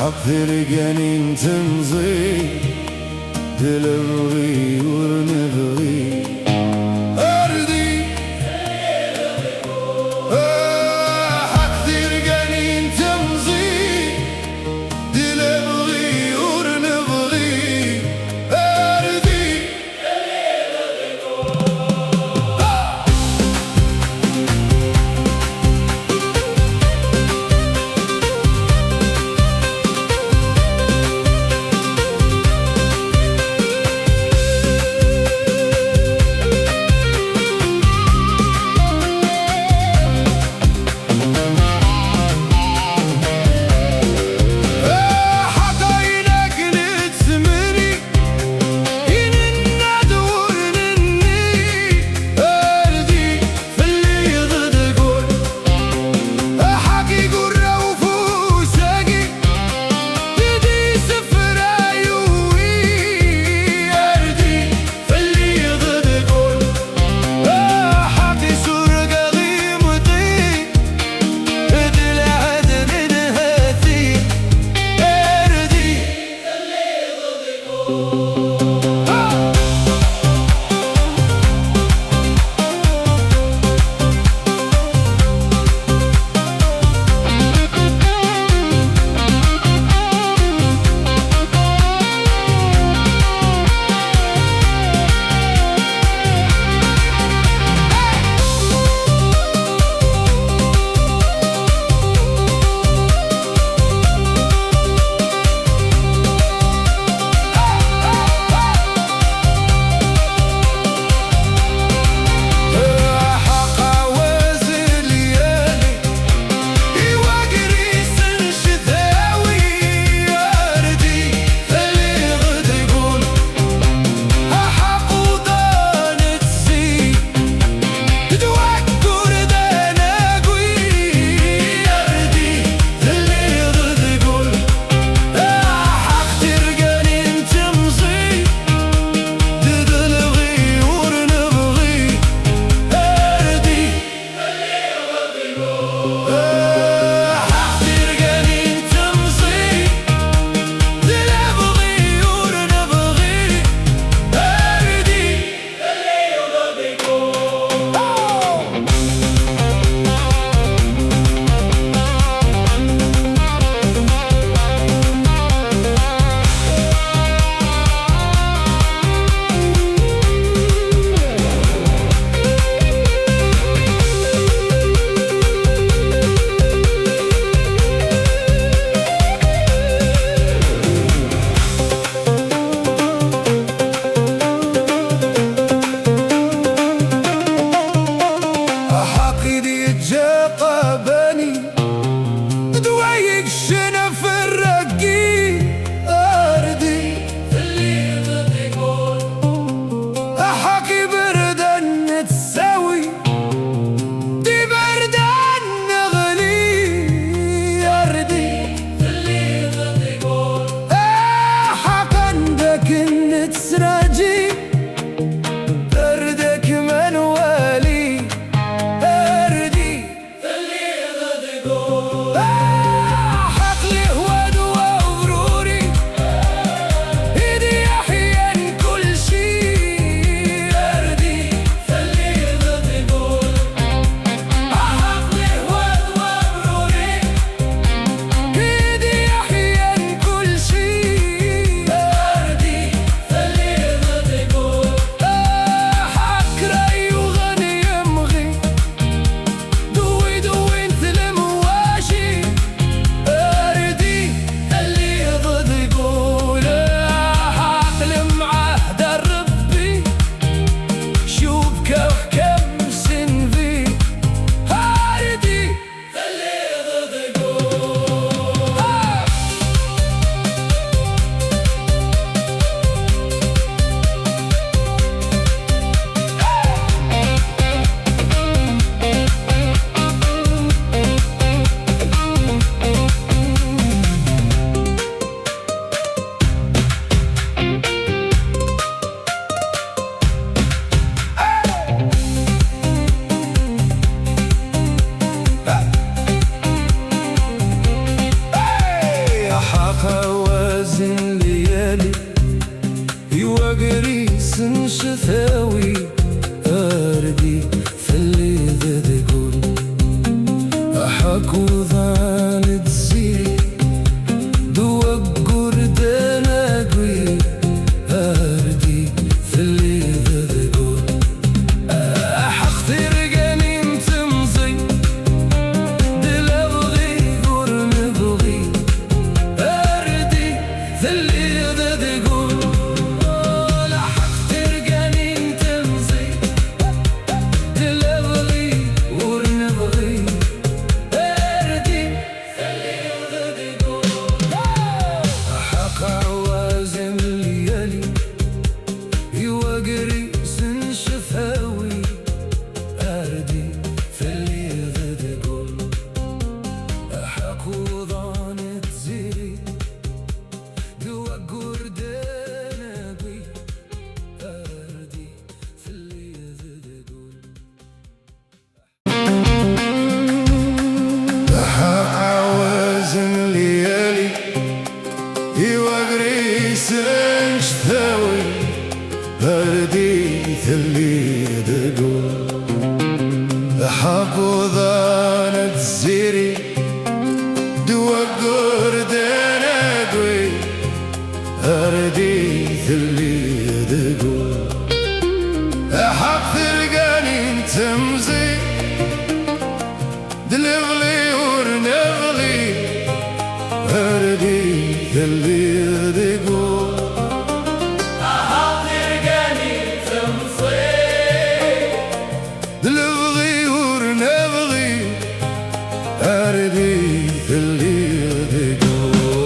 حفر جنين تمضي دلبغي ونبغي أرضي حفر جنين تمضي دلبغي ونبغي أرضي وذان تزيري دوق قردنا قوي أردي في اللي ذذقون أحخثر قنين تمزي دلبغي قرن بغي أردي في اللي ذذقون أحخثر قنين تمزي دلبغي قرن بغي عوازم الليالي يوقري سن شفاوي أردي في اللي ذدقون أحق وضان تزيري دوا قردنا بي أردي في اللي ذدقون أحق عوازم الليالي يوقري سن شفاوي أردي اللي ذدقون حق وضان تزيري دوا قردنا قوي أردي اللي ذدقون حق ثرقانين تمزي دلغلي ورنغلي أردي اللي ذدقون دلغلي ورنغلي أردي اللي ذدقون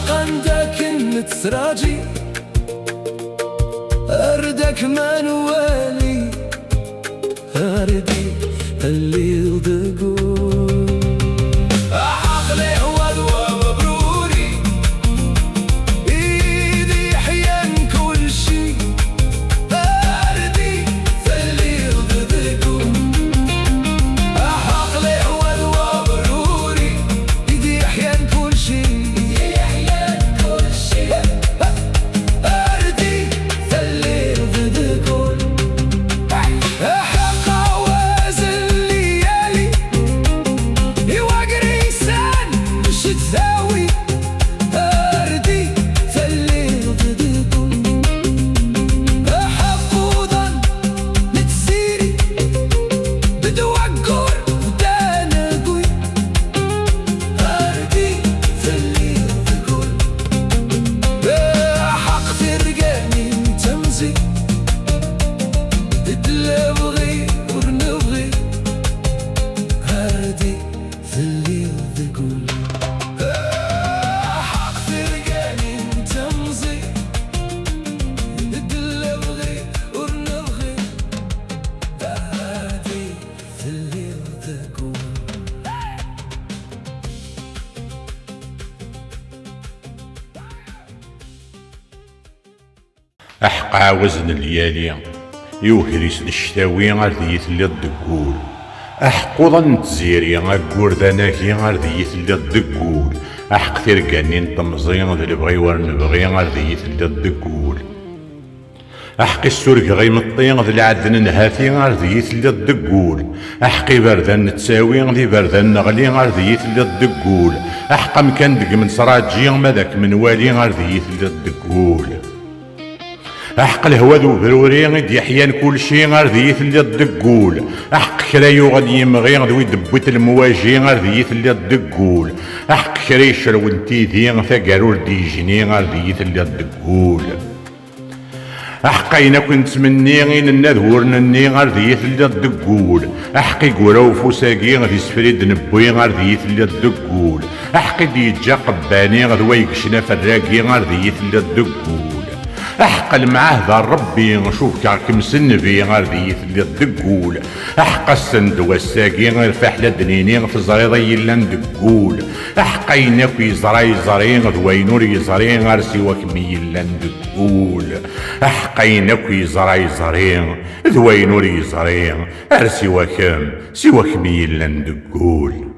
أحق عندك نتراجي أردك منوالي أردي اللي تقول أحق لي عوض ومبروري إيدي حيان كل شي أردي اللي تقول أحق لي عوض ومبروري إيدي حيان كل شي أحق عاوزن الليالي يوهريس الشتاوي غردية اللي الدقول أحق وظن تزيري أقور ذاناكي غردية اللي الدقول أحق ترقاني نطمزين ذي بغي ورنبغي غردية اللي الدقول أحق السورق غيمطين ذي العدن نهاثي غردية اللي الدقول أحق بردان نتساوي ذي بردان نغلي غردية اللي الدقول أحق مكان دق من سراجي مذاك من والي غردية اللي الدقول أحق الهوا ذو بروري غيد يحيان كل شي غردية اللي الدقول أحق كرايو غد يمغي ذو يدبوت المواجي غردية اللي الدقول أحق كريشر وانتيذي ثقارور ديجني غردية اللي الدقول أحق أين كنت مني غين النذور نني غردية اللي الدقول أحق يقوراو فوساقي غدي سفريد نبوي غردية اللي الدقول أحق ديجا قباني غدوا يقشنا فراقي غردية اللي الدقول أحق المعاه ذا ربي نشوف كاكم سنبي غردية اللي الدقول أحق السند والساقي غير فحلة دنيني في الزريضي اللي ندقول أحق أينك يزري زرين ذوينور يزرين غير سواك مي اللي ندقول أحق أينك يزري زرين ذوينور يزرين غير سواك مي اللي ندقول